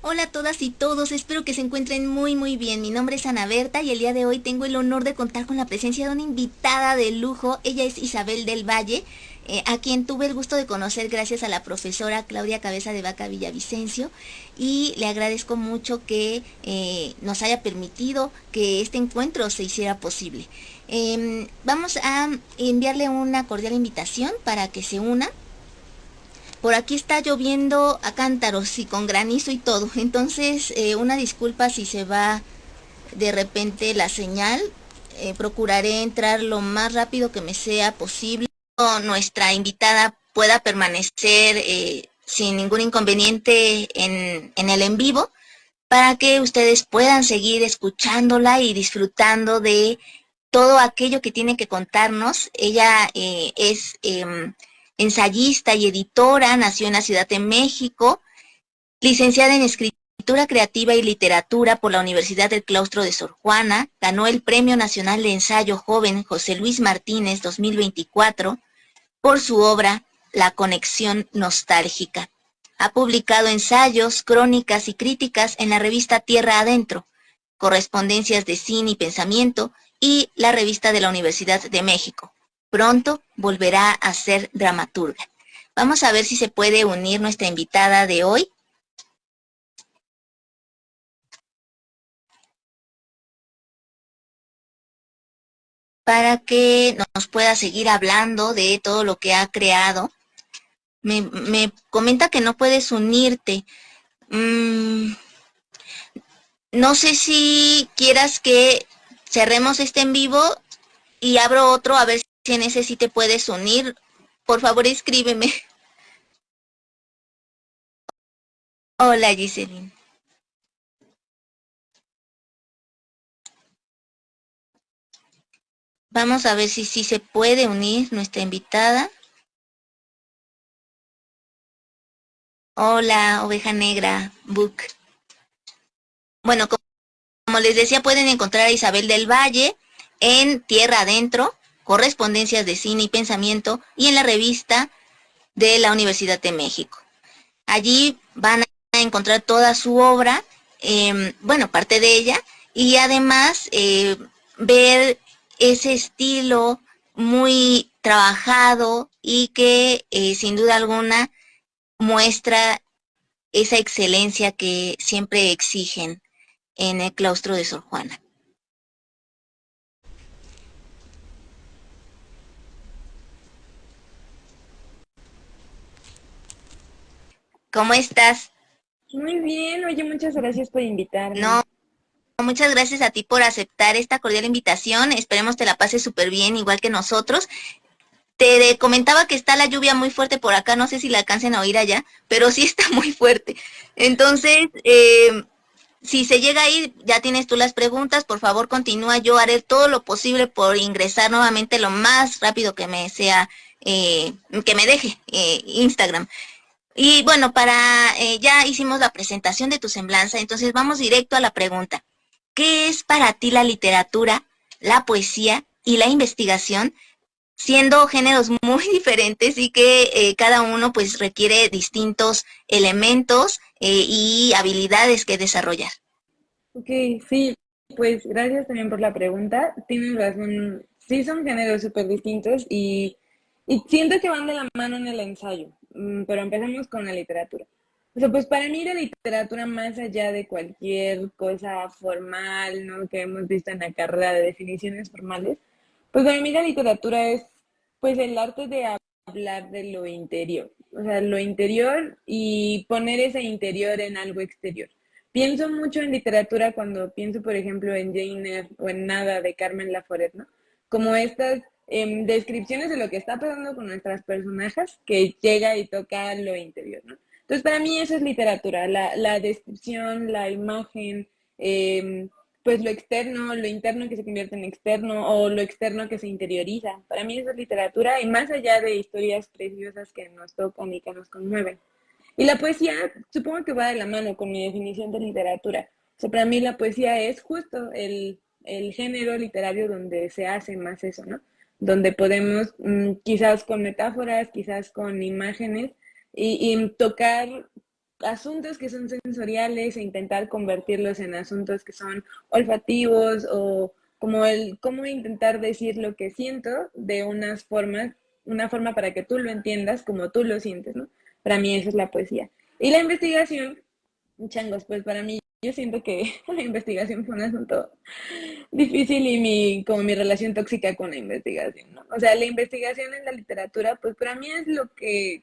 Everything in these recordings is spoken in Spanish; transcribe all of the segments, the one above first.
Hola a todas y todos, espero que se encuentren muy bien. Mi nombre es Ana Berta y el día de hoy tengo el honor de contar con la presencia de una invitada de lujo. Ella es Isabel del Valle, a quien tuve el gusto de conocer gracias a la profesora Claudia Cabeza de Vaca Villavicencio, y le agradezco mucho que nos haya permitido que este encuentro se hiciera posible. Vamos a enviarle una cordial invitación para que se una. Por aquí está lloviendo a cántaros y con granizo y todo. Entonces, una disculpa si se va de repente la señal. Procuraré entrar lo más rápido que me sea posible. Nuestra invitada pueda permanecer sin ningún inconveniente en el en vivo, para que ustedes puedan seguir escuchándola y disfrutando de todo aquello que tiene que contarnos. Ella es ensayista y editora, nació en la Ciudad de México, licenciada en Escritura Creativa y Literatura por la Universidad del Claustro de Sor Juana, ganó el Premio Nacional de Ensayo Joven José Luis Martínez 2024 por su obra La Conexión Nostálgica. Ha publicado ensayos, crónicas y críticas en la revista Tierra Adentro, Correspondencias de Cine y Pensamiento y la revista de la Universidad de México. Pronto volverá a ser dramaturga. Vamos a ver si se puede unir nuestra invitada de hoy para que nos pueda seguir hablando de todo lo que ha creado. Me comenta que no puedes unirte. Mm, no sé si quieras que cerremos este en vivo y abro otro a ver si en ese sí te puedes unir. Por favor, escríbeme. Hola, Giselin. Vamos a ver si sí se puede unir nuestra invitada. Hola, oveja negra, Book. Bueno, como les decía, pueden encontrar a Isabel del Valle en Tierra Adentro, Correspondencias de Cine y Pensamiento, y en la revista de la Universidad de México. Allí van a encontrar toda su obra, bueno, parte de ella, y además ver ese estilo muy trabajado y que sin duda alguna muestra esa excelencia que siempre exigen en el claustro de Sor Juana. ¿Cómo estás? Muy bien, oye, muchas gracias por invitarme. No, muchas gracias a ti por aceptar esta cordial invitación. Esperemos te la pases súper bien, igual que nosotros. Te comentaba que está la lluvia muy fuerte por acá, no sé si la alcancen a oír allá, pero sí está muy fuerte. Entonces, si se llega a ir, ya tienes tú las preguntas, por favor continúa, yo haré todo lo posible por ingresar nuevamente lo más rápido que me sea, que me deje Instagram. Y bueno, ya hicimos la presentación de tu semblanza, entonces vamos directo a la pregunta. ¿Qué es para ti la literatura, la poesía y la investigación, siendo géneros muy diferentes y que cada uno pues requiere distintos elementos y habilidades que desarrollar? Ok, sí, pues gracias también por la pregunta. Tienes razón, sí son géneros súper distintos y siento que van de la mano en el ensayo. Pero empecemos con la literatura. O sea, pues para mí la literatura, más allá de cualquier cosa formal, ¿no? Que hemos visto en la carrera de definiciones formales, pues para mí la literatura es pues el arte de hablar de lo interior. O sea, lo interior y poner ese interior en algo exterior. Pienso mucho en literatura cuando pienso, por ejemplo, en Jane Eyre o en Nada de Carmen Laforet, ¿no? Como estas descripciones de lo que está pasando con nuestras personajes que llega y toca lo interior, ¿no? Entonces, para mí eso es literatura, la descripción, la imagen, pues lo interno que se convierte en externo o lo externo que se interioriza. Para mí eso es literatura y más allá de historias preciosas que nos tocan y que nos conmueven. Y la poesía supongo que va de la mano con mi definición de literatura. O sea, para mí la poesía es justo el género literario donde se hace más eso, ¿no? Donde podemos, quizás con metáforas, quizás con imágenes, y tocar, asuntos que son sensoriales e intentar convertirlos en asuntos que son olfativos o como el cómo intentar decir lo que siento de unas formas, una forma para que tú lo entiendas como tú lo sientes, ¿no? Para mí eso es la poesía. Y la investigación, changos, pues para mí yo siento que la investigación fue un asunto difícil y como mi relación tóxica con la investigación, ¿no? O sea, la investigación en la literatura, pues para mí es lo que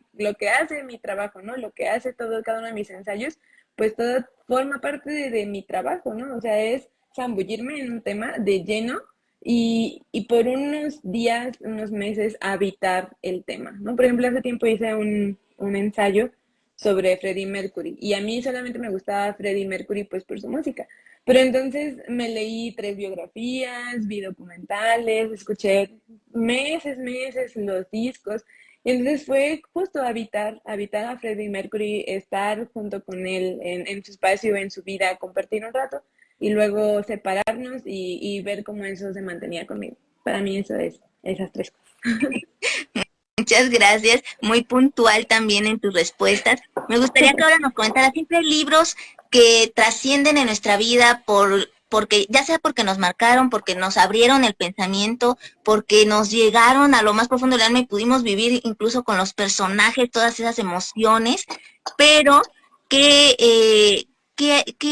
hace mi trabajo, ¿no? Lo que hace cada uno de mis ensayos, pues todo forma parte de mi trabajo, ¿no? O sea, es zambullirme en un tema de lleno y por unos días, unos meses, habitar el tema, ¿no? Por ejemplo, hace tiempo hice un ensayo sobre Freddie Mercury y a mí solamente me gustaba Freddie Mercury pues por su música. Pero entonces me leí 3 biografías, vi documentales, escuché meses los discos. Y entonces fue justo habitar a Freddie Mercury, estar junto con él en su espacio, en su vida, compartir un rato y luego separarnos y ver cómo eso se mantenía conmigo. Para mí eso es esas 3 cosas. Muchas gracias, muy puntual también en tus respuestas. Me gustaría que ahora nos comentaras siempre libros que trascienden en nuestra vida porque ya sea porque nos marcaron, porque nos abrieron el pensamiento, porque nos llegaron a lo más profundo del alma y pudimos vivir incluso con los personajes todas esas emociones, pero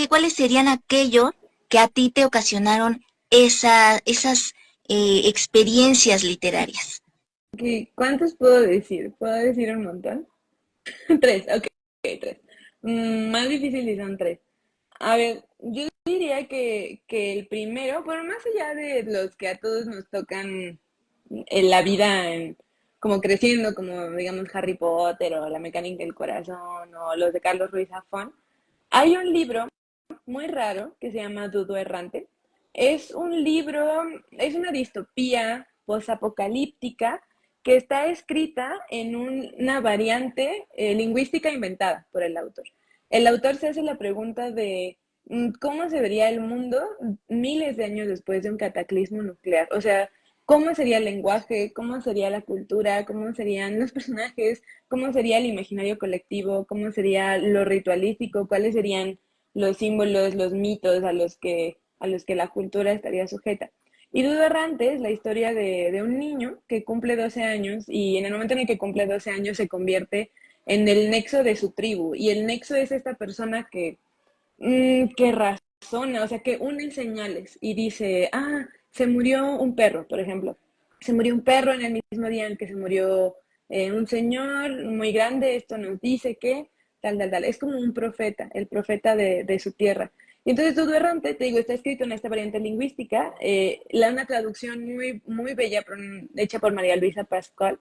¿cuáles serían aquellos que a ti te ocasionaron esas experiencias literarias? ¿Cuántos puedo decir? ¿Puedo decir un montón? 3, ok, 3. Más difícil y son 3. A ver, yo diría que el primero, bueno, más allá de los que a todos nos tocan en la vida, como creciendo, como digamos Harry Potter o La mecánica del corazón o los de Carlos Ruiz Zafón, hay un libro muy raro que se llama Dudo Errante. Es un libro, es una distopía posapocalíptica que está escrita en una variante lingüística inventada por el autor. El autor se hace la pregunta de cómo se vería el mundo miles de años después de un cataclismo nuclear. O sea, cómo sería el lenguaje, cómo sería la cultura, cómo serían los personajes, cómo sería el imaginario colectivo, cómo sería lo ritualístico, cuáles serían los símbolos, los mitos a los que la cultura estaría sujeta. Y Dudo Errante es la historia de un niño que cumple 12 años y en el momento en el que cumple 12 años se convierte en el nexo de su tribu. Y el nexo es esta persona que razona, o sea, que une señales y dice, se murió un perro, por ejemplo. Se murió un perro en el mismo día en que se murió un señor muy grande, esto nos dice que tal. Es como un profeta, el profeta de su tierra. Y entonces Dudo Errante, te digo, está escrito en esta variante lingüística, una traducción muy, muy bella hecha por María Luisa Pascual,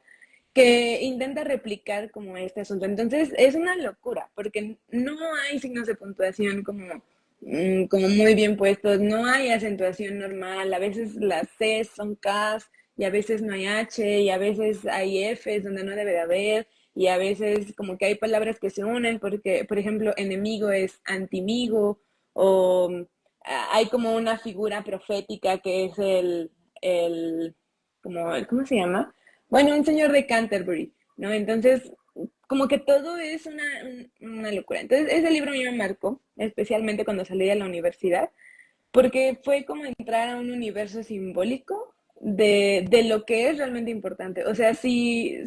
que intenta replicar como este asunto. Entonces es una locura, porque no hay signos de puntuación como muy bien puestos, no hay acentuación normal, a veces las C son Ks y a veces no hay H y a veces hay Fs donde no debe de haber y a veces como que hay palabras que se unen porque, por ejemplo, enemigo es antimigo o hay como una figura profética que es ¿cómo se llama? Bueno, un señor de Canterbury, ¿no? Entonces, como que todo es una locura. Entonces, ese libro a mí me marcó, especialmente cuando salí de la universidad, porque fue como entrar a un universo simbólico de lo que es realmente importante. O sea, si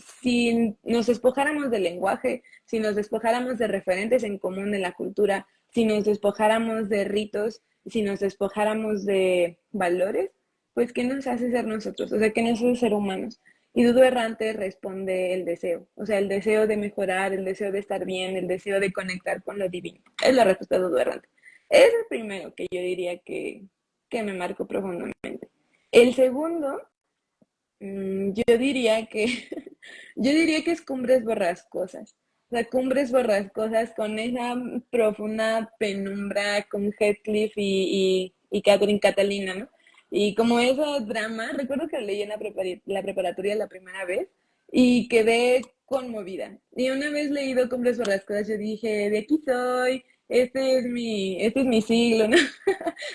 nos despojáramos del lenguaje, si nos despojáramos de referentes en común de la cultura, si nos despojáramos de ritos, si nos despojáramos de valores, pues ¿qué nos hace ser nosotros? O sea, ¿qué nos hace ser humanos? Y Dudo Errante responde el deseo, o sea, el deseo de mejorar, el deseo de estar bien, el deseo de conectar con lo divino. Es la respuesta de Dudo Errante. Es el primero que yo diría que me marcó profundamente. El segundo, yo diría que yo diría que es Cumbres Borrascosas. O sea, Cumbres Borrascosas con esa profunda penumbra con Heathcliff y Catherine Catalina, ¿no? Y como ese drama, recuerdo que lo leí en la preparatoria la primera vez y quedé conmovida. Y una vez leído Cumbres Borrascosas, yo dije, de aquí soy, este es mi siglo, ¿no?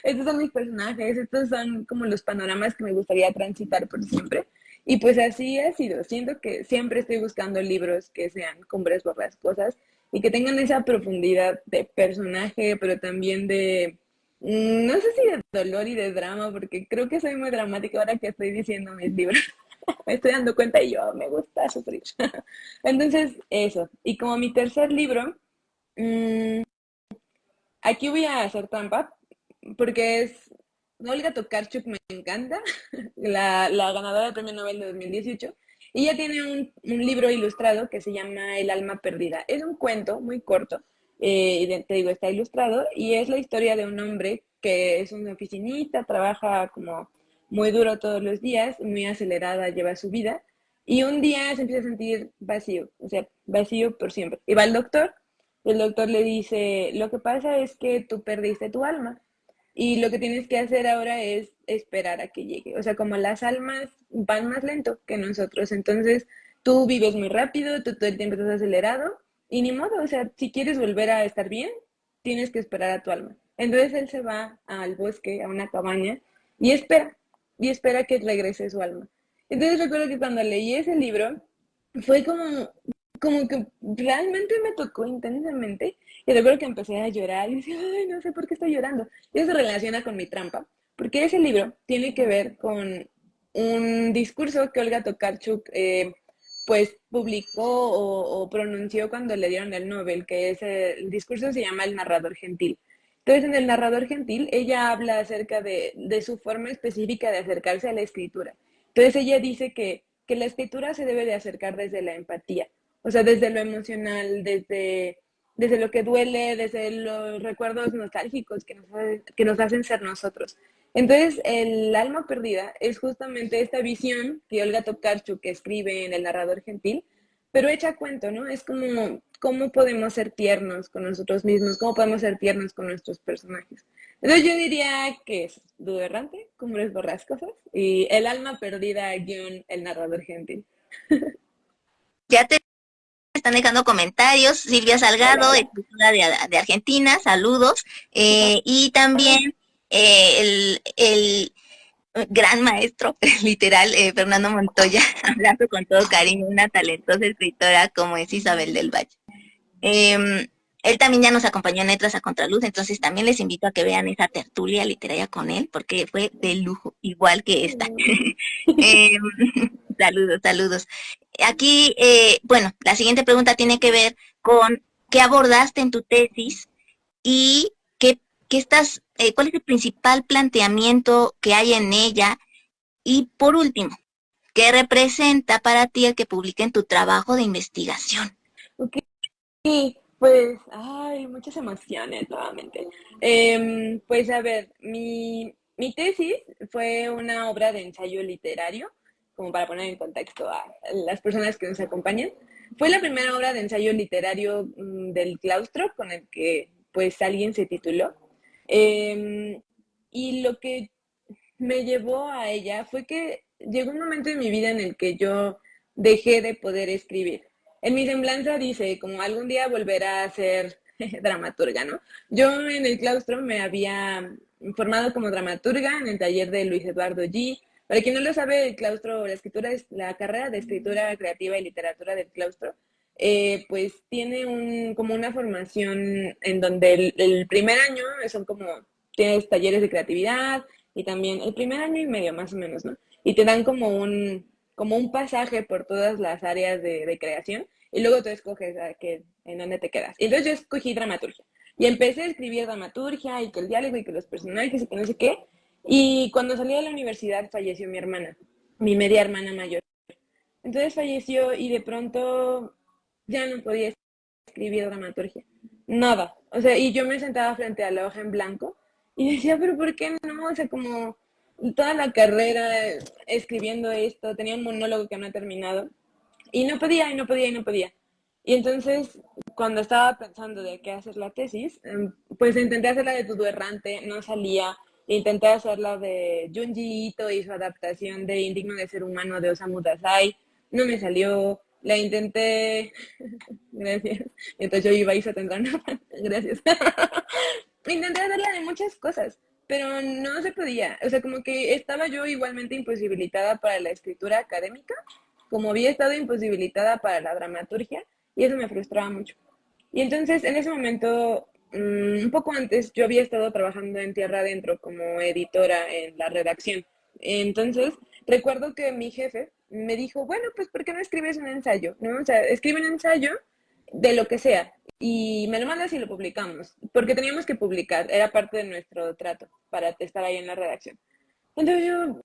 Estos son mis personajes, estos son como los panoramas que me gustaría transitar por siempre. Y pues así ha sido. Siento que siempre estoy buscando libros que sean Cumbres Borrascosas y que tengan esa profundidad de personaje, pero también de, no sé si de dolor y de drama, porque creo que soy muy dramática ahora que estoy diciendo mis libros. Me estoy dando cuenta y yo me gusta sufrir. Entonces, eso. Y como mi tercer libro, mmm, aquí voy a hacer trampa, porque es Olga Tokarczuk, me encanta, la ganadora del Premio Nobel de 2018, y ella tiene un libro ilustrado que se llama El alma perdida. Es un cuento muy corto, y te digo, está ilustrado, y es la historia de un hombre que es un oficinista, trabaja como muy duro todos los días, muy acelerada lleva su vida, y un día se empieza a sentir vacío, o sea, vacío por siempre. Y va al doctor, y el doctor le dice, lo que pasa es que tú perdiste tu alma. Y lo que tienes que hacer ahora es esperar a que llegue. O sea, como las almas van más lento que nosotros, entonces tú vives muy rápido, tú todo el tiempo estás acelerado y ni modo, o sea, si quieres volver a estar bien, tienes que esperar a tu alma. Entonces él se va al bosque, a una cabaña y espera que regrese su alma. Entonces recuerdo que cuando leí ese libro fue como que realmente me tocó intensamente y recuerdo que empecé a llorar y decía, ay, no sé por qué estoy llorando. Y eso se relaciona con mi trampa, porque ese libro tiene que ver con un discurso que Olga Tokarczuk pues publicó o pronunció cuando le dieron el Nobel, que es el discurso se llama El narrador gentil. Entonces, en El narrador gentil, ella habla acerca de su forma específica de acercarse a la escritura. Entonces, ella dice que la escritura se debe de acercar desde la empatía, o sea, desde lo emocional, desde lo que duele, desde los recuerdos nostálgicos que nos hacen ser nosotros. Entonces, el alma perdida es justamente esta visión que Olga Tokarczuk escribe en El narrador gentil, pero hecha a cuento, ¿no? Es como cómo podemos ser tiernos con nosotros mismos, cómo podemos ser tiernos con nuestros personajes. Entonces yo diría que es Dúo Errante, Cumbres Borrascosas, y El alma perdida, guión El narrador gentil. Ya te están dejando comentarios. Silvia Hola, Salgado, hola. escritora de Argentina, saludos. Y Hola. también el gran maestro, literal, Fernando Montoya, hablando con todo cariño, una talentosa escritora como es Isabel del Valle. Eh, Él también ya nos acompañó en Letras a Contraluz, entonces también les invito a que vean esa tertulia literaria con él, porque fue de lujo, igual que esta. Eh, Saludos, saludos. Aquí, bueno, la siguiente pregunta tiene que ver con qué abordaste en tu tesis y cuál es el principal planteamiento que hay en ella. Y por último, ¿qué representa para ti el que publiquen tu trabajo de investigación? Ok, pues, ay, muchas emociones nuevamente. Pues a ver, mi tesis fue una obra de ensayo literario, como para poner en contexto a las personas que nos acompañan. Fue la primera obra de ensayo literario del claustro con el que pues alguien se tituló. Em, y lo que me llevó a ella fue que llegó un momento en mi vida en el que yo dejé de poder escribir. En mi semblanza dice, como algún día volverá a ser dramaturga, ¿no? Yo en el claustro me había formado como dramaturga en el taller de Luis Eduardo G. Para quien no lo sabe, el claustro, la escritura es la carrera de escritura creativa y literatura del claustro. Pues tiene como una formación en donde el primer año son como, tienes talleres de creatividad, y también el primer año y medio más o menos, ¿no? Y te dan como un pasaje por todas las áreas de creación y luego tú escoges en dónde te quedas. Y entonces yo escogí dramaturgia y empecé a escribir dramaturgia y que el diálogo y que los personajes y que no sé qué. Y cuando salí de la universidad falleció mi hermana, mi media hermana mayor. Entonces falleció y de pronto ya no podía escribir dramaturgia. Nada. O sea, y yo me sentaba frente a la hoja en blanco y decía, pero ¿por qué no? O sea, como toda la carrera escribiendo esto, tenía un monólogo que no he terminado y no podía, y no podía, y no podía. Y entonces, cuando estaba pensando de qué hacer la tesis, pues intenté hacerla de Todo Errante, no salía. Intenté hacerla de Junji Ito y su adaptación de Indigno de Ser Humano de Osamu Dazai, no me salió. La intenté, gracias. Entonces yo iba y se tendrán, gracias. Intenté hacerla de muchas cosas, pero no se podía. O sea, como que estaba yo igualmente imposibilitada para la escritura académica, como había estado imposibilitada para la dramaturgia, y eso me frustraba mucho. Y entonces en ese momento, un poco antes, yo había estado trabajando en Tierra Adentro como editora en la redacción. Entonces, recuerdo que mi jefe me dijo, bueno, pues ¿por qué no escribes un ensayo? ¿No? O sea, escribe un ensayo de lo que sea y me lo mandas y lo publicamos, porque teníamos que publicar, era parte de nuestro trato para estar ahí en la redacción. Entonces yo,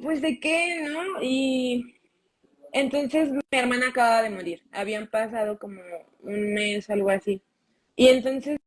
pues ¿de qué, no? Y entonces mi hermana acaba de morir, habían pasado como un mes, algo así. Y entonces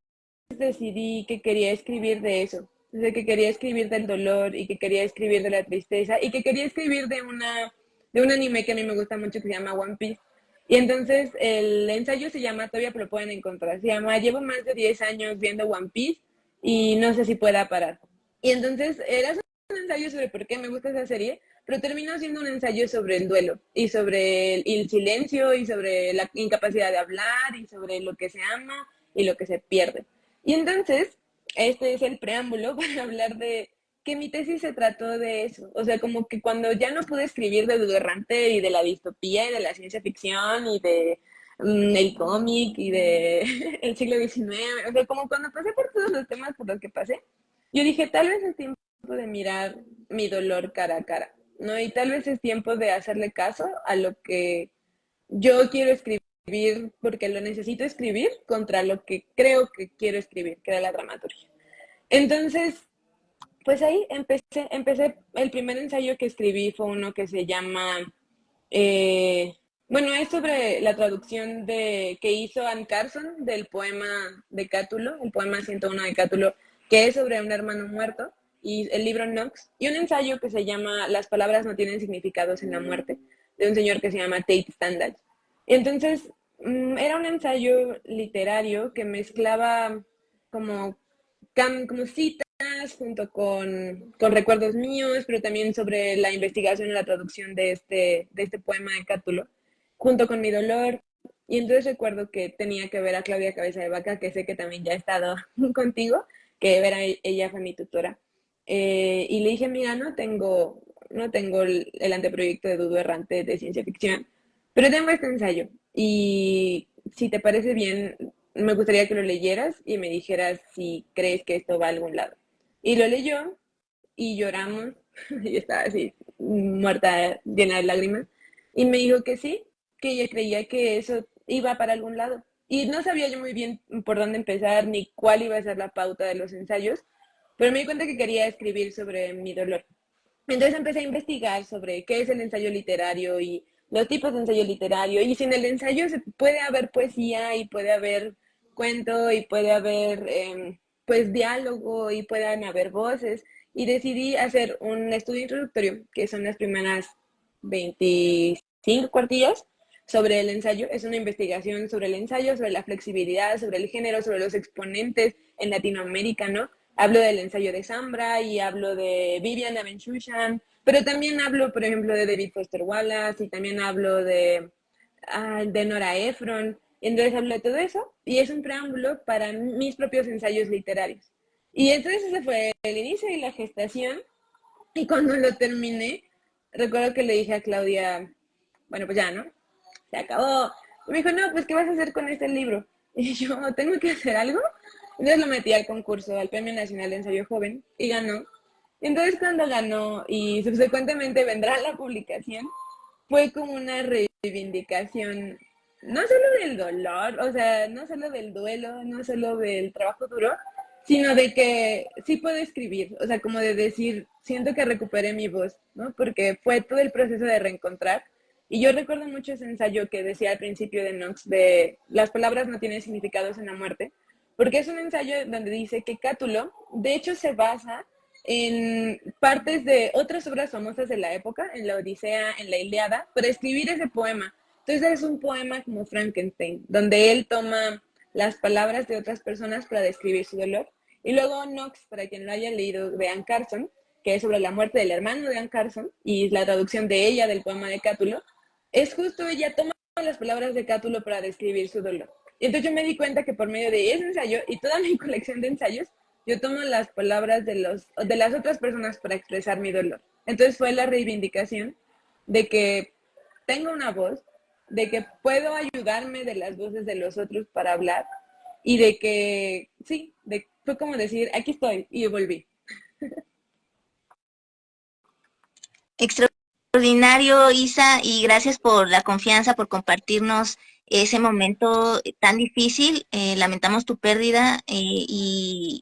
decidí que quería escribir de eso, de que quería escribir del dolor y que quería escribir de la tristeza y que quería escribir de un anime que a mí me gusta mucho que se llama One Piece. Y entonces el ensayo se llama, todavía lo pueden encontrar, se llama Llevo más de 10 años viendo One Piece y no sé si pueda parar. Y entonces era un ensayo sobre por qué me gusta esa serie, pero terminó siendo un ensayo sobre el duelo y sobre el silencio y sobre la incapacidad de hablar y sobre lo que se ama y lo que se pierde. Y entonces, este es el preámbulo para hablar de que mi tesis se trató de eso. O sea, como que cuando ya no pude escribir de Dudu Errante y de la distopía y de la ciencia ficción y de el cómic y de el siglo XIX, o sea, como cuando pasé por todos los temas por los que pasé, yo dije, tal vez es tiempo de mirar mi dolor cara a cara, ¿no? Y tal vez es tiempo de hacerle caso a lo que yo quiero escribir porque lo necesito escribir contra lo que creo que quiero escribir, que era la dramaturgia. Entonces, pues ahí empecé, el primer ensayo que escribí fue uno que se llama, eh, bueno, es sobre la traducción que hizo Anne Carson del poema de Cátulo, el poema 101 de Cátulo, que es sobre un hermano muerto, y el libro Knox, y un ensayo que se llama Las palabras no tienen significados en la muerte, de un señor que se llama Tate Standard. Entonces, era un ensayo literario que mezclaba como, como citas junto con recuerdos míos, pero también sobre la investigación y la traducción de este poema de Cátulo, junto con mi dolor. Y entonces recuerdo que tenía que ver a Claudia Cabeza de Vaca, que sé que también ya ha estado contigo, que era, ella fue mi tutora. Y le dije, mira, no tengo el anteproyecto de Dudo Errante de ciencia ficción, pero tengo este ensayo. Y si te parece bien, me gustaría que lo leyeras y me dijeras si crees que esto va a algún lado. Y lo leyó y lloramos, y estaba así, muerta, llena de lágrimas, y me dijo que sí, que ella creía que eso iba para algún lado. Y no sabía yo muy bien por dónde empezar ni cuál iba a ser la pauta de los ensayos, pero me di cuenta que quería escribir sobre mi dolor. Entonces empecé a investigar sobre qué es el ensayo literario y los tipos de ensayo literario. Y si en el ensayo puede haber poesía y puede haber cuento y puede haber pues diálogo y puedan haber voces. Y decidí hacer un estudio introductorio, que son las primeras 25 cuartillas sobre el ensayo. Es una investigación sobre el ensayo, sobre la flexibilidad, sobre el género, sobre los exponentes en Latinoamérica, ¿no? Hablo del ensayo de Zambra y hablo de Vivian Abenchushan, pero también hablo, por ejemplo, de David Foster Wallace y también hablo de Nora Ephron. Entonces hablo de todo eso y es un preámbulo para mis propios ensayos literarios. Y entonces ese fue el inicio y la gestación. Y cuando lo terminé, recuerdo que le dije a Claudia, bueno, pues ya, ¿no? Se acabó. Y me dijo, no, pues ¿qué vas a hacer con este libro? Y yo, ¿tengo que hacer algo? Entonces lo metí al concurso, al Premio Nacional de Ensayo Joven, y ganó. Entonces cuando ganó y subsecuentemente vendrá la publicación, fue como una reivindicación, no solo del dolor, o sea, no solo del duelo, no solo del trabajo duro, sino de que sí puedo escribir, o sea, como de decir, siento que recuperé mi voz, ¿no? Porque fue todo el proceso de reencontrar. Y yo recuerdo mucho ese ensayo que decía al principio de Knox de las palabras no tienen significados en la muerte, porque es un ensayo donde dice que Cátulo, de hecho, se basa en partes de otras obras famosas de la época, en la Odisea, en la Ilíada, para escribir ese poema. Entonces es un poema como Frankenstein, donde él toma las palabras de otras personas para describir su dolor. Y luego Knox, para quien lo haya leído, de Anne Carson, que es sobre la muerte del hermano de Anne Carson, y la traducción de ella del poema de Cátulo, es justo ella toma las palabras de Cátulo para describir su dolor. Y entonces yo me di cuenta que por medio de ese ensayo y toda mi colección de ensayos, yo tomo las palabras de las otras personas para expresar mi dolor. Entonces fue la reivindicación de que tengo una voz de que puedo ayudarme de las voces de los otros para hablar y de que, sí, fue como decir, aquí estoy y volví. Extraordinario, Isa, y gracias por la confianza, por compartirnos ese momento tan difícil. Lamentamos tu pérdida y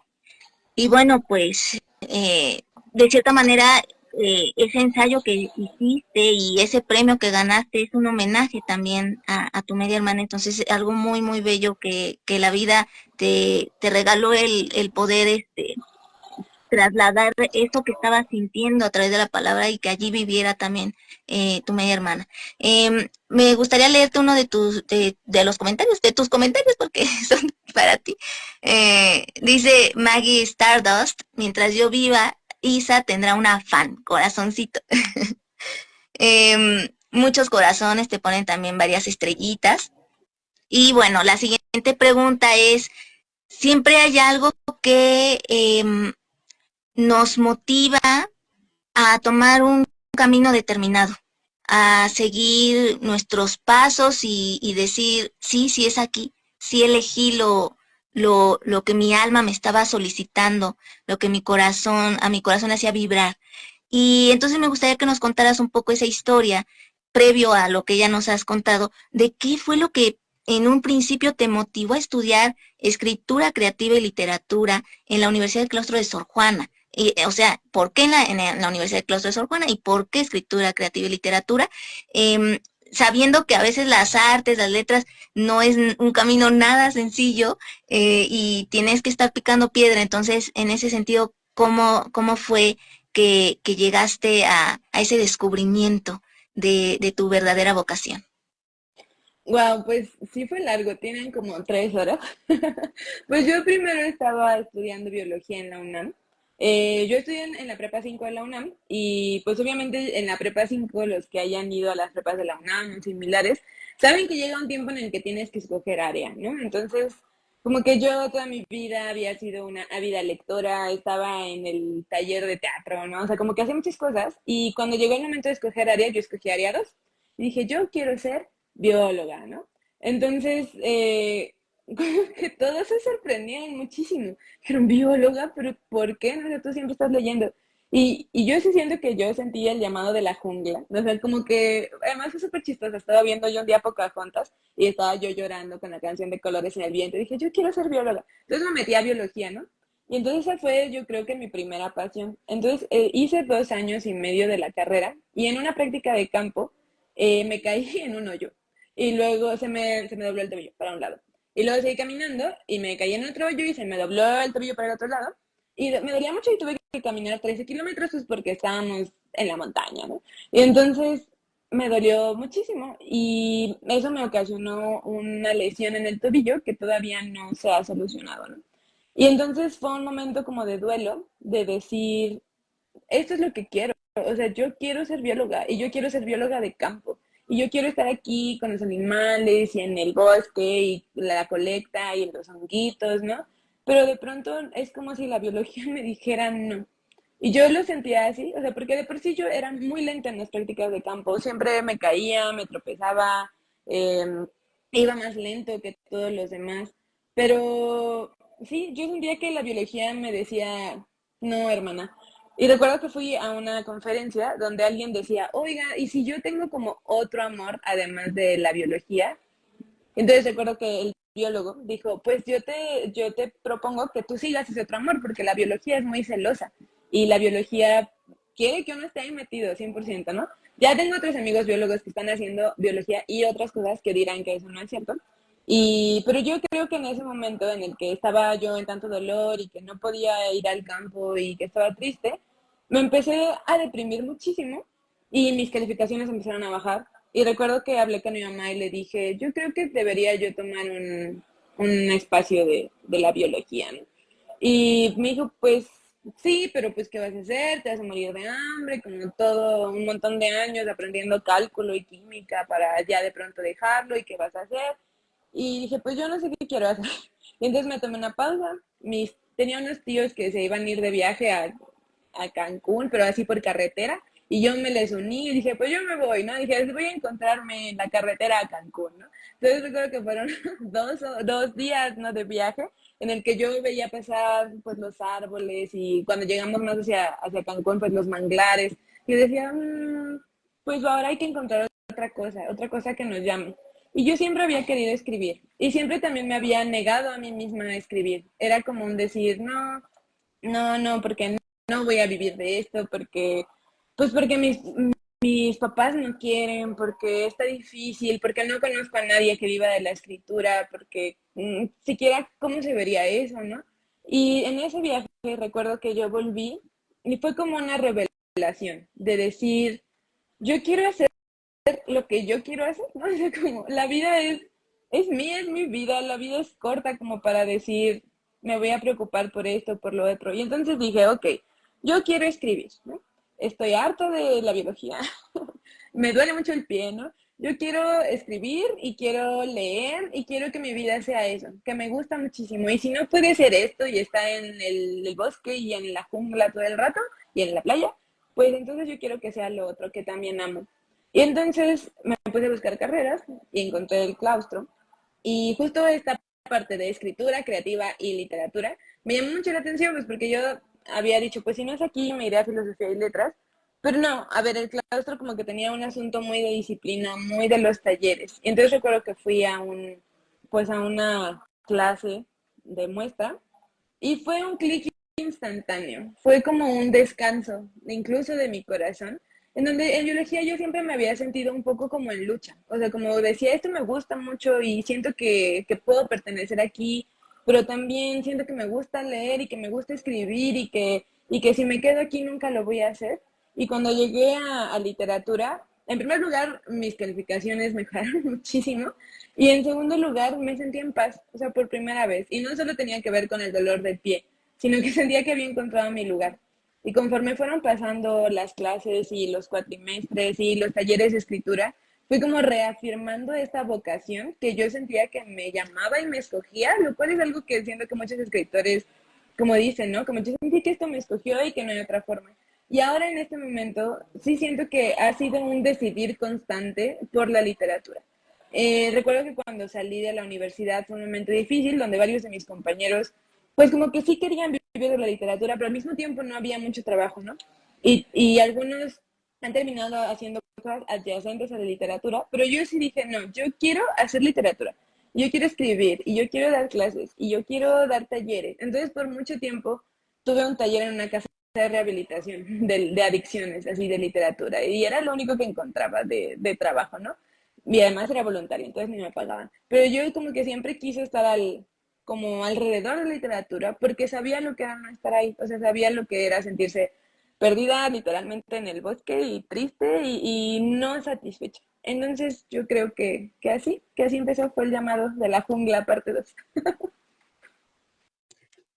bueno, pues de cierta manera ese ensayo que hiciste y ese premio que ganaste es un homenaje también a tu media hermana. Entonces, algo muy, muy bello que la vida te regaló el poder trasladar eso que estabas sintiendo a través de la palabra y que allí viviera también tu media hermana. Me gustaría leerte uno de los comentarios, de tus comentarios, porque son para ti. Dice Maggie Stardust, mientras yo viva, Isa tendrá una fan, corazoncito. Muchos corazones, te ponen también varias estrellitas. Y bueno, la siguiente pregunta es, ¿siempre hay algo que nos motiva a tomar un camino determinado, a seguir nuestros pasos y decir, sí, sí es aquí, sí elegí lo que mi alma me estaba solicitando, lo que a mi corazón hacía vibrar? Y entonces me gustaría que nos contaras un poco esa historia, previo a lo que ya nos has contado, de qué fue lo que en un principio te motivó a estudiar escritura creativa y literatura en la Universidad del Claustro de Sor Juana. Y, o sea, ¿por qué en la Universidad del Claustro de Sor Juana y por qué escritura creativa y literatura? Sabiendo que a veces las artes, las letras, no es un camino nada sencillo y tienes que estar picando piedra. Entonces, en ese sentido, ¿cómo fue que llegaste a ese descubrimiento de tu verdadera vocación? Wow, pues sí fue largo, tienen como 3 horas. Pues yo primero estaba estudiando biología en la UNAM. Yo estudié en la prepa 5 de la UNAM y pues obviamente en la prepa 5 los que hayan ido a las prepas de la UNAM o similares saben que llega un tiempo en el que tienes que escoger área, ¿no? Entonces, como que yo toda mi vida había sido una ávida lectora, estaba en el taller de teatro, ¿no? O sea, como que hacía muchas cosas y cuando llegó el momento de escoger área, yo escogí área 2 y dije, yo quiero ser bióloga, ¿no? Entonces, como que todos se sorprendían muchísimo. Dijeron, bióloga, pero ¿por qué? No sé, tú siempre estás leyendo. Y yo sí siento que yo sentí el llamado de la jungla. O sea, como que, además fue súper chistoso. Estaba viendo yo un día Pocahontas y estaba yo llorando con la canción de Colores en el Viento. Y dije, yo quiero ser bióloga. Entonces me metí a biología, ¿no? Y entonces esa fue, yo creo que mi primera pasión. Entonces hice 2 años y medio de la carrera y en una práctica de campo me caí en un hoyo y luego se me dobló el tobillo para un lado. Y luego seguí caminando y me caí en otro hoyo y se me dobló el tobillo para el otro lado. Y me dolía mucho y tuve que caminar 13 kilómetros pues porque estábamos en la montaña, ¿no? Y entonces me dolió muchísimo y eso me ocasionó una lesión en el tobillo que todavía no se ha solucionado, ¿no? Y entonces fue un momento como de duelo, de decir, esto es lo que quiero. O sea, yo quiero ser bióloga y yo quiero ser bióloga de campo. Y yo quiero estar aquí con los animales y en el bosque y la colecta y los honguitos, ¿no? Pero de pronto es como si la biología me dijera no. Y yo lo sentía así, o sea, porque de por sí yo era muy lenta en las prácticas de campo. Siempre me caía, me tropezaba, eh, iba más lento que todos los demás. Pero sí, yo sentía que la biología me decía, no, hermana, y recuerdo que fui a una conferencia donde alguien decía, oiga, ¿y si yo tengo como otro amor además de la biología? Entonces recuerdo que el biólogo dijo, pues yo te propongo que tú sigas ese otro amor, porque la biología es muy celosa y la biología quiere que uno esté ahí metido 100%, ¿no? Ya tengo otros amigos biólogos que están haciendo biología y otras cosas que dirán que eso no es cierto. Pero yo creo que en ese momento en el que estaba yo en tanto dolor y que no podía ir al campo y que estaba triste, me empecé a deprimir muchísimo y mis calificaciones empezaron a bajar. Y recuerdo que hablé con mi mamá y le dije, yo creo que debería yo tomar un espacio de la biología, ¿no? Y me dijo, pues sí, pero pues ¿qué vas a hacer? Te vas a morir de hambre, como todo un montón de años aprendiendo cálculo y química para ya de pronto dejarlo y qué vas a hacer. Y dije, pues yo no sé qué quiero hacer. Y entonces me tomé una pausa. Tenía unos tíos que se iban a ir de viaje a Cancún, pero así por carretera. Y yo me les uní y dije, pues yo me voy, ¿no? Dije, voy a encontrarme en la carretera a Cancún, ¿no? Entonces recuerdo que fueron dos días, ¿no? De viaje en el que yo veía pasar pues los árboles y cuando llegamos más hacia Cancún, pues los manglares. Y decía, pues ahora hay que encontrar otra cosa que nos llame. Y yo siempre había querido escribir y siempre también me había negado a mí misma a escribir. Era como un decir, no, no, no, porque no voy a vivir de esto, porque mis papás no quieren, porque está difícil, porque no conozco a nadie que viva de la escritura, porque siquiera cómo se vería eso, ¿no? Y en ese viaje recuerdo que yo volví y fue como una revelación de decir, yo quiero hacer lo que yo quiero hacer, ¿no? O sea, como la vida es mía, es mi vida, la vida es corta como para decir, me voy a preocupar por esto, por lo otro. Y entonces dije, ok, yo quiero escribir, ¿no? Estoy harto de la biología, me duele mucho el pie, ¿no? Yo quiero escribir y quiero leer y quiero que mi vida sea eso, que me gusta muchísimo. Y si no puede ser esto y está en el bosque y en la jungla todo el rato y en la playa, pues entonces yo quiero que sea lo otro que también amo. Y entonces me puse a buscar carreras y encontré el claustro. Y justo esta parte de escritura creativa y literatura me llamó mucho la atención, pues porque yo había dicho, pues si no es aquí, me iré a filosofía y letras. Pero no, a ver, el claustro como que tenía un asunto muy de disciplina, muy de los talleres. Y entonces recuerdo que fui pues a una clase de muestra y fue un clic instantáneo, fue como un descanso, incluso de mi corazón, en donde en biología yo siempre me había sentido un poco como en lucha, o sea, como decía, esto me gusta mucho y siento que puedo pertenecer aquí, pero también siento que me gusta leer y que me gusta escribir y que si me quedo aquí nunca lo voy a hacer. Y cuando llegué a literatura, en primer lugar, mis calificaciones mejoraron muchísimo y en segundo lugar, me sentí en paz, o sea, por primera vez. Y no solo tenía que ver con el dolor del pie, sino que sentía que había encontrado mi lugar. Y conforme fueron pasando las clases y los cuatrimestres y los talleres de escritura, fui como reafirmando esta vocación que yo sentía que me llamaba y me escogía, lo cual es algo que siento que muchos escritores, como dicen, ¿no? Como yo sentí que esto me escogió y que no hay otra forma. Y ahora en este momento sí siento que ha sido un decidir constante por la literatura. Recuerdo que cuando salí de la universidad fue un momento difícil donde varios de mis compañeros, pues como que sí querían vivir de la literatura, pero al mismo tiempo no había mucho trabajo, ¿no? Y algunos han terminado haciendo cosas adyacentes a la literatura, pero yo sí dije, no, yo quiero hacer literatura, yo quiero escribir, y yo quiero dar clases, y yo quiero dar talleres. Entonces, por mucho tiempo tuve un taller en una casa de rehabilitación de adicciones, así de literatura, y era lo único que encontraba de trabajo, ¿no? Y además era voluntario, entonces ni me pagaban. Pero yo como que siempre quise estar como alrededor de la literatura porque sabía lo que era no estar ahí, o sea, sabía lo que era sentirse perdida literalmente en el bosque y triste y no satisfecha. Entonces yo creo que así empezó, fue el llamado de la jungla parte 2.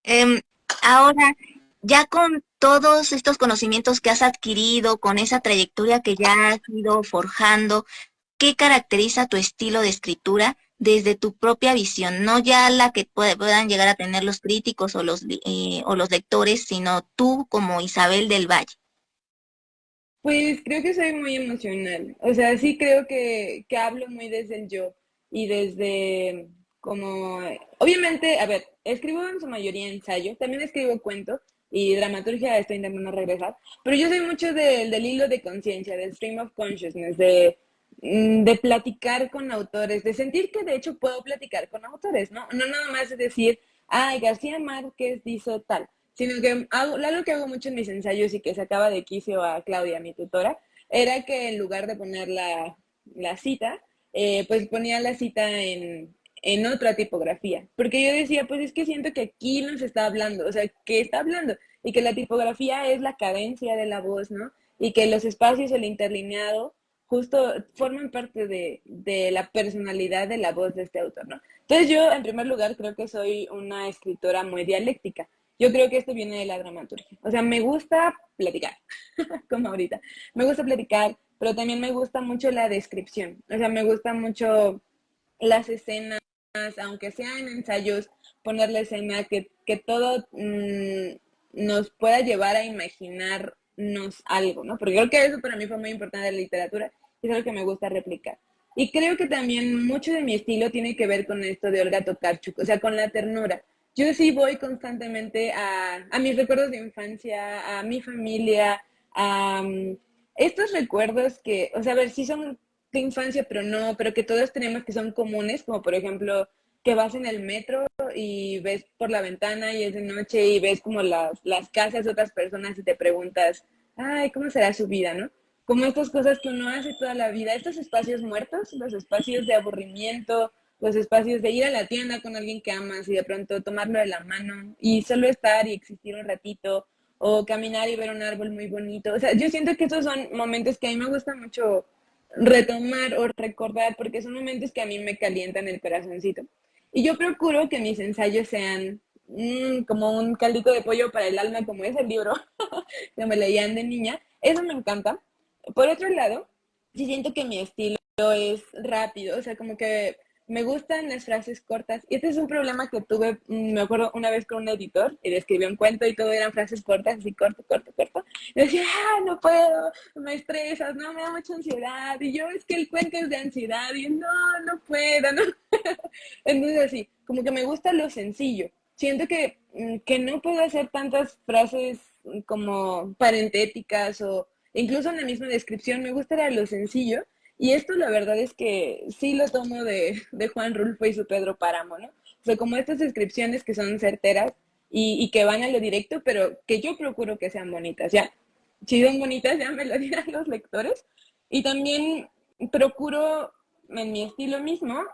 Em, Ahora, ya con todos estos conocimientos que has adquirido, con esa trayectoria que ya has ido forjando, ¿qué caracteriza tu estilo de escritura desde tu propia visión? No ya la que puedan llegar a tener los críticos o los lectores, sino tú como Isabel del Valle. Pues creo que soy muy emocional. O sea, sí creo que hablo muy desde el yo y desde como, obviamente, a ver, escribo en su mayoría ensayo, también escribo cuento y dramaturgia estoy intentando regresar, pero yo soy mucho del hilo de conciencia, del stream of consciousness, de platicar con autores, de sentir que de hecho puedo platicar con autores, ¿no? No nada más de decir, ay, García Márquez dice tal, sino que algo que hago mucho en mis ensayos y que sacaba de quicio a Claudia, mi tutora, era que en lugar de poner la cita, pues ponía la cita en otra tipografía, porque yo decía, pues es que siento que aquí nos está hablando, o sea, ¿qué está hablando? Y que la tipografía es la cadencia de la voz, ¿no? Y que los espacios, el interlineado, justo forman parte de la personalidad de la voz de este autor, ¿no? Entonces yo, en primer lugar, creo que soy una escritora muy dialéctica. Yo creo que esto viene de la dramaturgia. O sea, me gusta platicar, como ahorita. Me gusta platicar, pero también me gusta mucho la descripción. O sea, me gusta mucho las escenas, aunque sea en ensayos, poner la escena, que todo nos pueda llevar a imaginar contarnos algo, ¿no? Porque creo que eso para mí fue muy importante en la literatura y es algo que me gusta replicar. Y creo que también mucho de mi estilo tiene que ver con esto de Olga Tokarczuk, o sea, con la ternura. Yo sí voy constantemente a mis recuerdos de infancia, a mi familia, a estos recuerdos que, o sea, a ver, sí son de infancia, pero no, pero que todos tenemos que son comunes, como por ejemplo que vas en el metro y ves por la ventana y es de noche y ves como las casas de otras personas y te preguntas, ay, ¿cómo será su vida, no? Como estas cosas que uno hace toda la vida, estos espacios muertos, los espacios de aburrimiento, los espacios de ir a la tienda con alguien que amas y de pronto tomarlo de la mano y solo estar y existir un ratito, o caminar y ver un árbol muy bonito. O sea, yo siento que esos son momentos que a mí me gusta mucho retomar o recordar porque son momentos que a mí me calientan el corazoncito. Y yo procuro que mis ensayos sean como un caldito de pollo para el alma, como es el libro que me leían de niña. Eso me encanta. Por otro lado, sí siento que mi estilo es rápido, o sea, como que me gustan las frases cortas. Y este es un problema que tuve, me acuerdo una vez con un editor, y le escribí un cuento y todo eran frases cortas, así corto, corto, corto. Y decía, no puedo, me estresas, no, me da mucha ansiedad. Y yo, es que el cuento es de ansiedad, y no puedo, no. Entonces, así, como que me gusta lo sencillo. Siento que no puedo hacer tantas frases como parentéticas o incluso en la misma descripción, me gusta lo sencillo. Y esto la verdad es que sí lo tomo de Juan Rulfo y su Pedro Páramo, ¿no? O sea, como estas descripciones que son certeras y que van a lo directo, pero que yo procuro que sean bonitas. Ya, si son bonitas, ya me lo dirán los lectores. Y también procuro, en mi estilo mismo,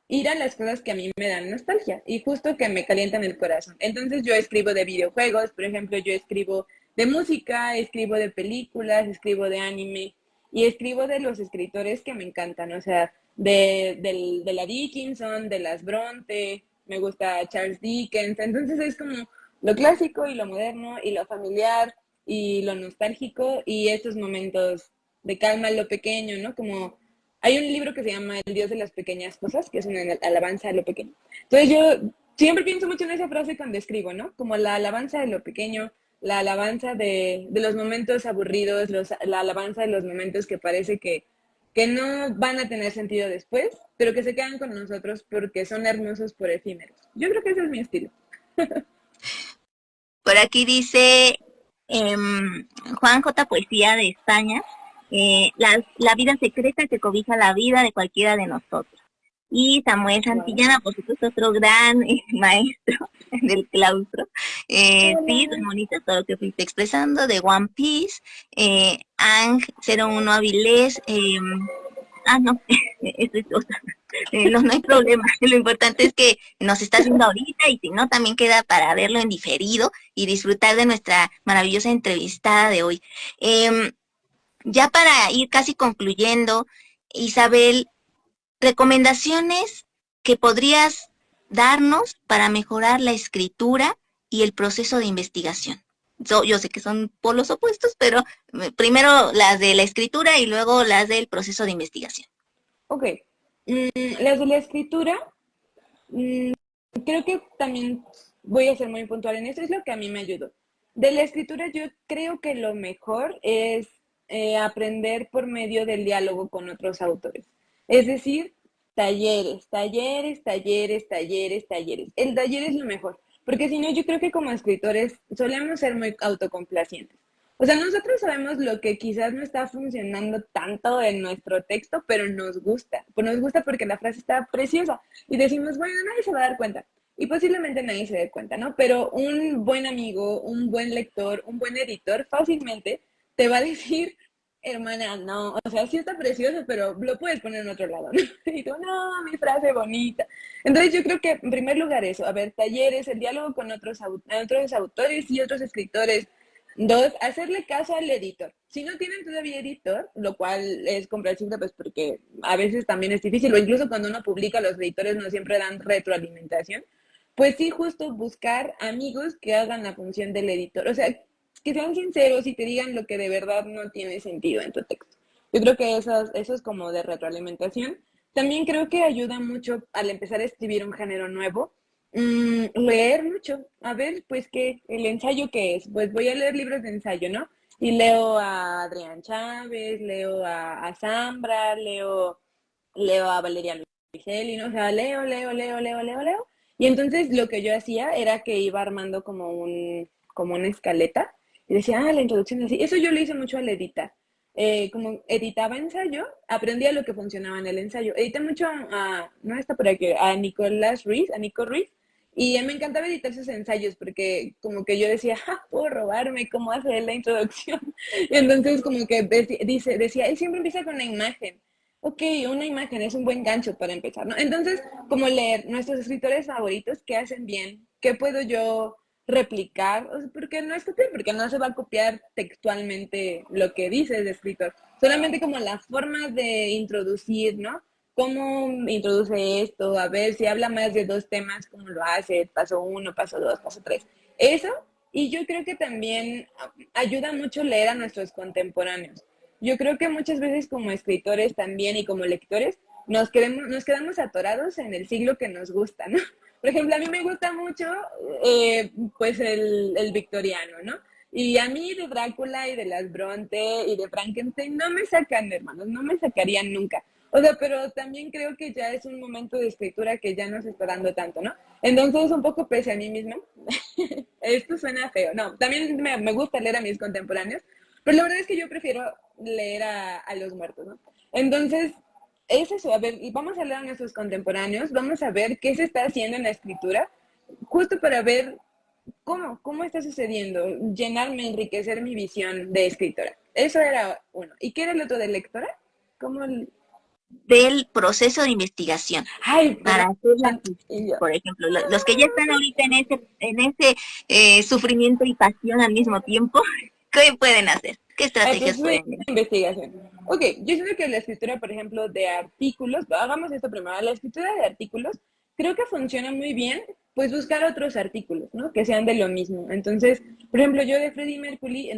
ir a las cosas que a mí me dan nostalgia y justo que me calientan el corazón. Entonces yo escribo de videojuegos, por ejemplo, yo escribo de música, escribo de películas, escribo de anime y escribo de los escritores que me encantan, o sea, de la Dickinson, de las Bronte, me gusta Charles Dickens, entonces es como lo clásico y lo moderno y lo familiar y lo nostálgico y estos momentos de calma, lo pequeño, ¿no? Como hay un libro que se llama El Dios de las Pequeñas Cosas, que es una alabanza a lo pequeño. Entonces yo siempre pienso mucho en esa frase cuando escribo, ¿no? Como la alabanza de lo pequeño, la alabanza de los momentos aburridos, la alabanza de los momentos que parece que no van a tener sentido después, pero que se quedan con nosotros porque son hermosos por efímeros. Yo creo que ese es mi estilo. Por aquí dice Juan J. Poesía de España, la vida secreta que cobija la vida de cualquiera de nosotros. Y Samuel Santillana, Wow. por supuesto, otro gran maestro del claustro. Sí, Hola. son bonitas todo lo que fuiste expresando, de One Piece, Ang 01 Avilés, no, eso es otra. No, no hay problema. Lo importante es que nos está haciendo ahorita y si no, también queda para verlo en diferido y disfrutar de nuestra maravillosa entrevistada de hoy. Eh, ya para ir casi concluyendo, Isabel, recomendaciones que podrías darnos para mejorar la escritura y el proceso de investigación. Yo sé que son polos opuestos, pero primero las de la escritura y luego las del proceso de investigación. Ok. Las de la escritura, mm, creo que también voy a ser muy puntual en esto, es lo que a mí me ayudó. De la escritura yo creo que lo mejor es aprender por medio del diálogo con otros autores. Es decir, talleres, talleres, talleres, talleres, talleres. El taller es lo mejor, porque si no, yo creo que como escritores solemos ser muy autocomplacientes. O sea, nosotros sabemos lo que quizás no está funcionando tanto en nuestro texto, pero nos gusta. Pues nos gusta porque la frase está preciosa y decimos, bueno, nadie se va a dar cuenta. Y posiblemente nadie se dé cuenta, ¿no? Pero un buen amigo, un buen lector, un buen editor fácilmente te va a decir, hermana, no, o sea, sí está precioso, pero lo puedes poner en otro lado, ¿no? Y tú, no, mi frase bonita. Entonces yo creo que en primer lugar eso, a ver, talleres, el diálogo con otros autores y otros escritores. Dos, hacerle caso al editor. Si no tienen todavía editor, lo cual es comprensible, pues porque a veces también es difícil, o incluso cuando uno publica, los editores no siempre dan retroalimentación, pues sí, justo buscar amigos que hagan la función del editor. O sea, que sean sinceros y te digan lo que de verdad no tiene sentido en tu texto. Yo creo que eso es como de retroalimentación. También creo que ayuda mucho al empezar a escribir un género nuevo, leer mucho. A ver, pues, ¿qué? ¿El ensayo qué es? Pues voy a leer libros de ensayo, ¿no? y leo a Adrián Chávez, leo a Zambra, leo a Valeria Luiselli, ¿no? O sea, leo. Y entonces lo que yo hacía era que iba armando como una escaleta y decía, la introducción es así. Eso yo lo hice mucho al editar. Como editaba ensayo, aprendía lo que funcionaba en el ensayo. Edité mucho no está por aquí, a Nico Ruiz, y me encantaba editar sus ensayos porque como que yo decía, puedo robarme cómo hacer la introducción. Y entonces como que decía, él siempre empieza con una imagen. Ok, una imagen es un buen gancho para empezar, ¿no? Entonces, como leer nuestros escritores favoritos, ¿qué hacen bien? ¿Qué puedo yo replicar? O sea, porque no es copia, porque no se va a copiar textualmente lo que dice el escritor, solamente como la forma de introducir, ¿no? ¿Cómo introduce esto? A ver, si habla más de dos temas, ¿cómo lo hace? Paso uno, paso dos, paso tres. Eso, y yo creo que también ayuda mucho leer a nuestros contemporáneos. Yo creo que muchas veces como escritores también y como lectores nos quedamos atorados en el siglo que nos gusta, ¿no? Por ejemplo, a mí me gusta mucho pues el victoriano, ¿no? Y a mí de Drácula y de las Bronte y de Frankenstein no me sacan, hermanos, no me sacarían nunca. O sea, pero también creo que ya es un momento de escritura que ya no se está dando tanto, ¿no? Entonces, un poco pese a mí mismo, esto suena feo. No, también me gusta leer a mis contemporáneos, pero la verdad es que yo prefiero leer a los muertos, ¿no? Entonces, es eso, a ver, y vamos a leer a nuestros contemporáneos, vamos a ver qué se está haciendo en la escritura, justo para ver cómo está sucediendo, llenarme, enriquecer mi visión de escritora. Eso era uno. ¿Y qué era el otro de lectora? ¿Cómo? Del proceso de investigación Ay, para hacer la perdón. tesis, Y yo, por ejemplo, los que ya están ahorita en ese sufrimiento y pasión al mismo tiempo, ¿qué pueden hacer? ¿Qué estrategias proceso de pueden tener? investigación. Ok, yo siento que la escritura, por ejemplo, de artículos, hagamos esto primero, la escritura de artículos, creo que funciona muy bien, pues buscar otros artículos, ¿no? Que sean de lo mismo. Entonces, por ejemplo, yo de Freddie Mercury,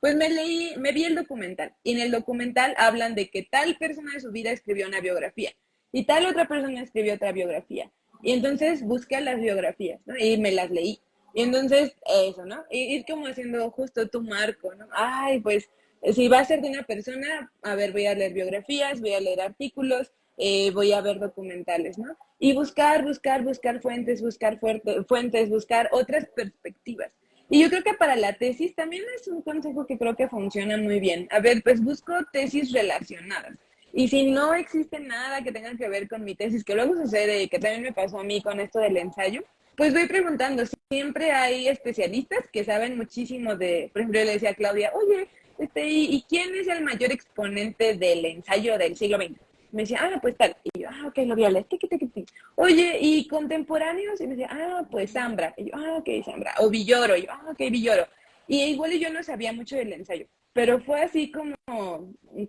pues me vi el documental, y en el documental hablan de que tal persona de su vida escribió una biografía, y tal otra persona escribió otra biografía. Y entonces busqué las biografías, ¿no? Y me las leí. Y entonces, eso, ¿no? Ir como haciendo justo tu marco, ¿no? Ay, pues, si va a ser de una persona, a ver, voy a leer biografías, voy a leer artículos, voy a ver documentales, ¿no? Y buscar fuentes, buscar otras perspectivas. Y yo creo que para la tesis también es un consejo que creo que funciona muy bien. A ver, pues busco tesis relacionadas. Y si no existe nada que tenga que ver con mi tesis, que luego sucede, que también me pasó a mí con esto del ensayo, pues voy preguntando. Siempre hay especialistas que saben muchísimo por ejemplo, yo le decía a Claudia, oye, ¿y quién es el mayor exponente del ensayo del siglo XX? Me decía, pues tal. Y yo, ok, lo voy a leer. Oye, ¿y contemporáneos? Y me decía, pues Zambra. Y yo, ok, Zambra. O Villoro. Y yo, ok, Villoro. Y igual yo no sabía mucho del ensayo, pero fue así como,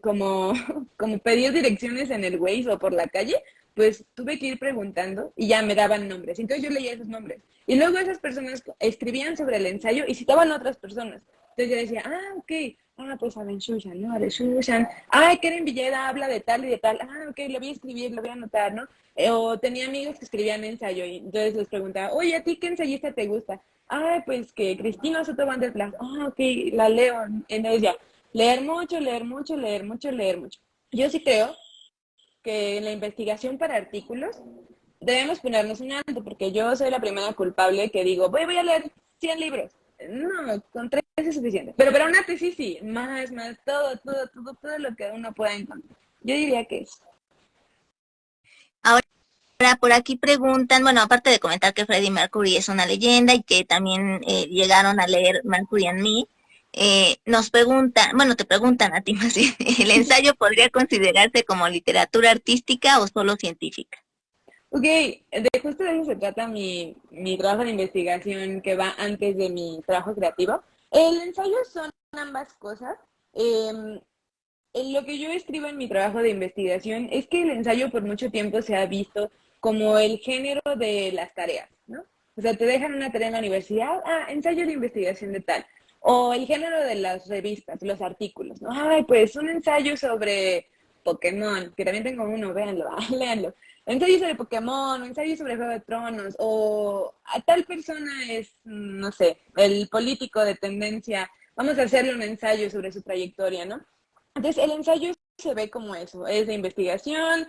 como pedir direcciones en el Waze o por la calle, pues tuve que ir preguntando y ya me daban nombres. Entonces yo leía esos nombres. Y luego esas personas escribían sobre el ensayo y citaban a otras personas. Entonces yo decía, ok, pues Aben Shushan, ¿no? Aben Shushan. Keren Villeda habla de tal y de tal. Ok, lo voy a escribir, lo voy a anotar, ¿no? O tenía amigos que escribían ensayo y entonces les preguntaba, oye, ¿a ti qué ensayista te gusta? Pues que Cristina Soto Van der Plas. Ok, la leo. Entonces ya, leer mucho, leer mucho, leer mucho, leer mucho. Yo sí creo que en la investigación para artículos debemos ponernos un alto, porque yo soy la primera culpable que digo, voy a leer 100 libros. No, con 3 es suficiente. Pero para una tesis sí, más, todo lo que uno pueda encontrar. Yo diría que es. Ahora, por aquí preguntan, bueno, aparte de comentar que Freddie Mercury es una leyenda y que también llegaron a leer Mercury and Me, nos preguntan, bueno, te preguntan a ti más bien, ¿el ensayo podría considerarse como literatura artística o solo científica? Ok, justo de eso se trata mi trabajo de investigación que va antes de mi trabajo creativo. El ensayo son ambas cosas. En lo que yo escribo en mi trabajo de investigación es que el ensayo por mucho tiempo se ha visto como el género de las tareas, ¿no? O sea, te dejan una tarea en la universidad, ensayo de investigación de tal. O el género de las revistas, los artículos, ¿no? Pues un ensayo sobre Pokémon, que también tengo uno, véanlo, léanlo. ensayo sobre Pokémon, o ensayo sobre Juego de Tronos, o a tal persona es, no sé, el político de tendencia, vamos a hacerle un ensayo sobre su trayectoria, ¿no? Entonces, el ensayo se ve como eso, es de investigación,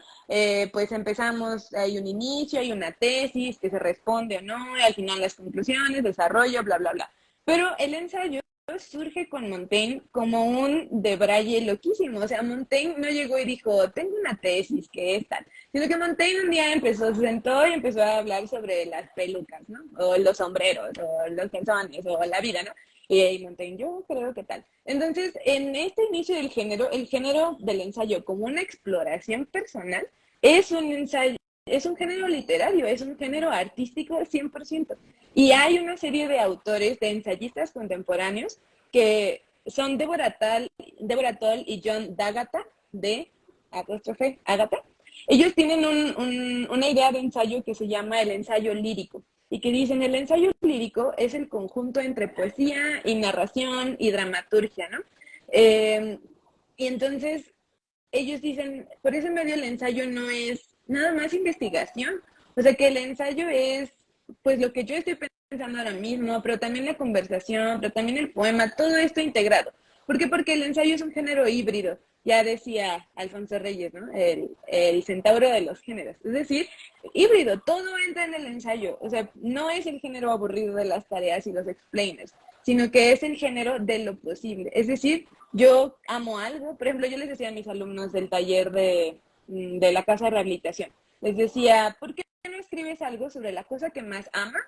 pues empezamos, hay un inicio, hay una tesis que se responde o no, y al final las conclusiones, desarrollo, bla, bla, bla. Pero el ensayo surge con Montaigne como un debraye loquísimo. O sea, Montaigne no llegó y dijo, tengo una tesis que es tal, sino que Montaigne un día se sentó y empezó a hablar sobre las pelucas, ¿no? O los sombreros, o los calzones, o la vida, ¿no? Y Montaigne, yo creo que tal. Entonces, en este inicio del género, el género del ensayo como una exploración personal, es un ensayo, es un género literario, es un género artístico 100%. Y hay una serie de autores, de ensayistas contemporáneos, que son Deborah Toll y John D'Agata, de apóstrofe Ágata. Ellos tienen una idea de ensayo que se llama el ensayo lírico y que dicen el ensayo lírico es el conjunto entre poesía y narración y dramaturgia, ¿no? Y entonces ellos dicen, por ese medio el ensayo no es nada más investigación, o sea que el ensayo es pues lo que yo estoy pensando ahora mismo, pero también la conversación, pero también el poema, todo esto integrado. ¿Por qué? Porque el ensayo es un género híbrido, ya decía Alfonso Reyes, ¿no? El centauro de los géneros. Es decir, híbrido, todo entra en el ensayo. O sea, no es el género aburrido de las tareas y los explainers, sino que es el género de lo posible. Es decir, yo amo algo, por ejemplo, yo les decía a mis alumnos del taller de la casa de rehabilitación, les decía, ¿por qué no escribes algo sobre la cosa que más amas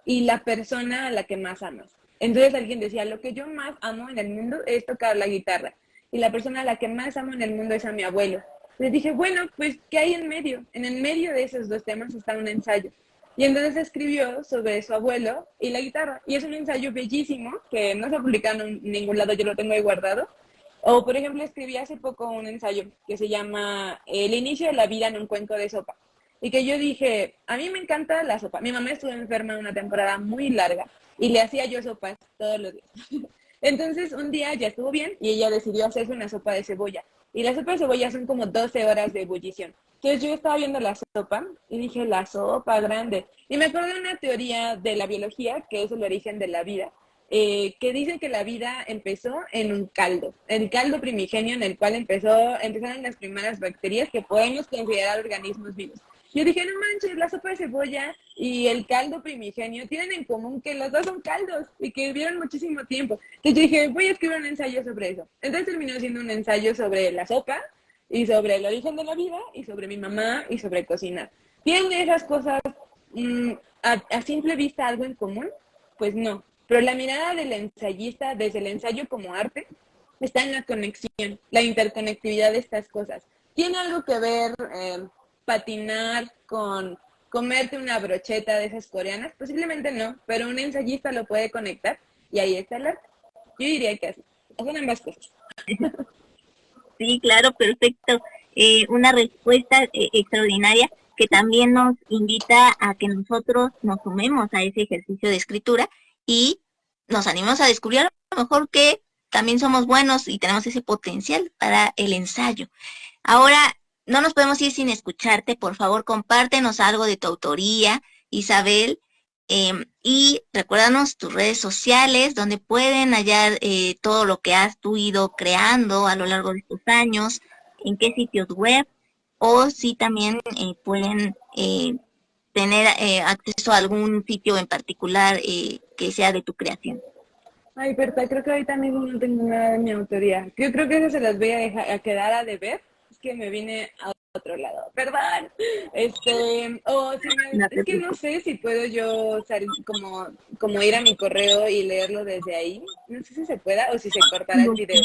y la persona a la que más amas? Entonces alguien decía, lo que yo más amo en el mundo es tocar la guitarra y la persona a la que más amo en el mundo es a mi abuelo. Les dije, bueno, pues, ¿qué hay en medio? En el medio de esos dos temas está un ensayo. Y entonces escribió sobre su abuelo y la guitarra. Y es un ensayo bellísimo que no se ha publicado en ningún lado, yo lo tengo ahí guardado. O, por ejemplo, escribí hace poco un ensayo que se llama El inicio de la vida en un cuenco de sopa. Y que yo dije, a mí me encanta la sopa. Mi mamá estuvo enferma una temporada muy larga y le hacía yo sopas todos los días. Entonces, un día ya estuvo bien y ella decidió hacerse una sopa de cebolla. Y la sopa de cebolla son como 12 horas de ebullición. Entonces yo estaba viendo la sopa y dije, la sopa grande. Y me acordé de una teoría de la biología, que es el origen de la vida, que dice que la vida empezó en un caldo, el caldo primigenio en el cual empezaron las primeras bacterias que podemos considerar organismos vivos. Yo dije, no manches, la sopa de cebolla y el caldo primigenio tienen en común que los dos son caldos y que vivieron muchísimo tiempo. Entonces yo dije, voy a escribir un ensayo sobre eso. Entonces terminó siendo un ensayo sobre la sopa y sobre el origen de la vida y sobre mi mamá y sobre cocinar. ¿Tienen esas cosas a simple vista algo en común? Pues no. Pero la mirada del ensayista desde el ensayo como arte está en la conexión, la interconectividad de estas cosas. ¿Tiene algo que ver patinar con comerte una brocheta de esas coreanas? Posiblemente no, pero un ensayista lo puede conectar y ahí está el arte. Yo diría que así. Son ambas cosas. Sí, claro, perfecto. Una respuesta extraordinaria que también nos invita a que nosotros nos sumemos a ese ejercicio de escritura y nos animemos a descubrir a lo mejor que también somos buenos y tenemos ese potencial para el ensayo. Ahora, no nos podemos ir sin escucharte. Por favor, compártenos algo de tu autoría, Isabel, y recuérdanos tus redes sociales, donde pueden hallar todo lo que has tú ido creando a lo largo de estos años, en qué sitios web, o si también pueden tener acceso a algún sitio en particular que sea de tu creación. Ay, Berta, creo que ahorita mismo no tengo nada de mi autoría. Yo creo que eso se las voy a dejar a quedar a deber. Es que me vine a otro lado. Perdón. No Es te que no preocupes. sé si puedo yo salir como ir a mi correo y leerlo desde ahí. No sé si se pueda o si se cortará el No, video.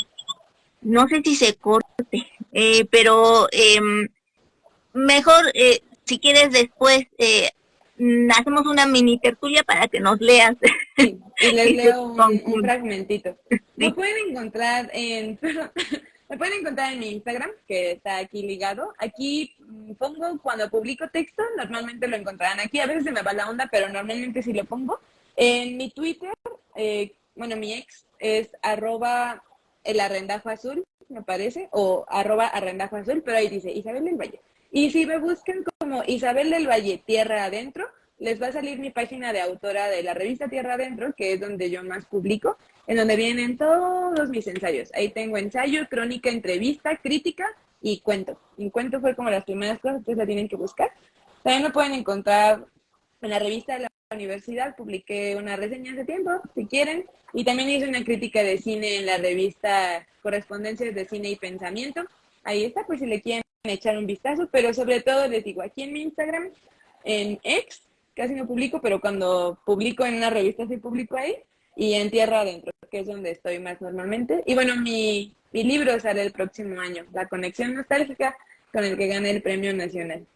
no sé si se corte, pero mejor, si quieres después, hacemos una mini tertulia para que nos leas Sí, y les ese leo un concurso. fragmentito. Me Sí. pueden encontrar en, me pueden encontrar en mi Instagram, que está aquí ligado. Aquí pongo cuando publico texto, normalmente lo encontrarán aquí. A veces se me va la onda, pero normalmente sí lo pongo. En mi Twitter, bueno, mi ex es el arrendajo azul, me parece, o arrendajo azul, pero ahí dice Isabel del Valle. Y si me buscan como Isabel del Valle, Tierra Adentro, les va a salir mi página de autora de la revista Tierra Adentro, que es donde yo más publico, en donde vienen todos mis ensayos. Ahí tengo ensayo, crónica, entrevista, crítica y cuento. Y cuento fue como las primeras cosas que la tienen que buscar. También lo pueden encontrar en la revista de la universidad, publiqué una reseña hace tiempo, si quieren, y también hice una crítica de cine en la revista Correspondencias de Cine y Pensamiento. Ahí está, pues si le quieren echar un vistazo, pero sobre todo les digo, aquí en mi Instagram, en X, casi no publico, pero cuando publico en una revista sí publico ahí, y en Tierra Adentro, que es donde estoy más normalmente. Y bueno, mi libro sale el próximo año, La Conexión Nostálgica, con el que gané el Premio Nacional.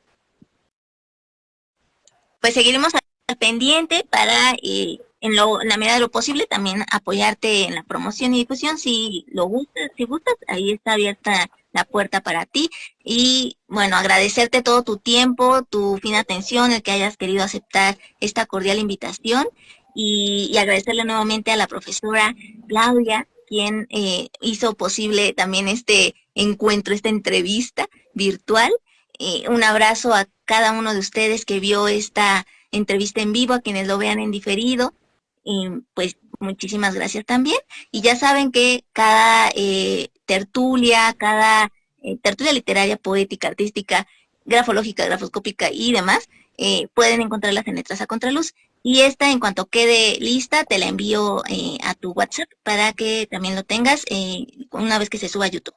Pues seguiremos al pendiente para, en la medida de lo posible, también apoyarte en la promoción y difusión. Si lo gustas, si gustas, ahí está abierta la puerta para ti. Y bueno, agradecerte todo tu tiempo, tu fina atención, el que hayas querido aceptar esta cordial invitación y agradecerle nuevamente a la profesora Claudia, quien hizo posible también este encuentro, esta entrevista virtual. Un abrazo a cada uno de ustedes que vio esta entrevista en vivo, a quienes lo vean en diferido. Y pues muchísimas gracias también. Y ya saben que cada tertulia literaria, poética, artística, grafológica, grafoscópica y demás, pueden encontrarlas en Letras a Contraluz. Y esta, en cuanto quede lista, te la envío a tu WhatsApp para que también lo tengas una vez que se suba a YouTube.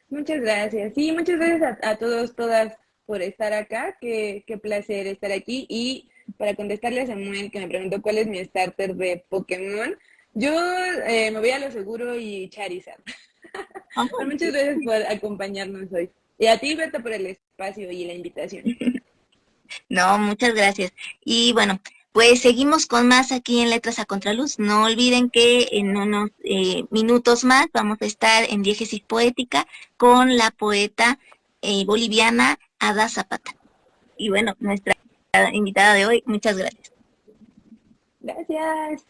Muchas gracias. Sí, muchas gracias a todos, todas por estar acá. Qué placer estar aquí. Y para contestarle a Samuel, que me preguntó cuál es mi starter de Pokémon, yo me voy a lo seguro y Charizard. Pero muchas gracias por acompañarnos hoy. Y a ti, Berta, por el espacio y la invitación. No, muchas gracias. Y bueno, pues seguimos con más aquí en Letras a Contraluz. No olviden que en unos minutos más vamos a estar en diégesis poética con la poeta boliviana Ada Zapata. Y bueno, nuestra invitada de hoy, muchas gracias. Gracias.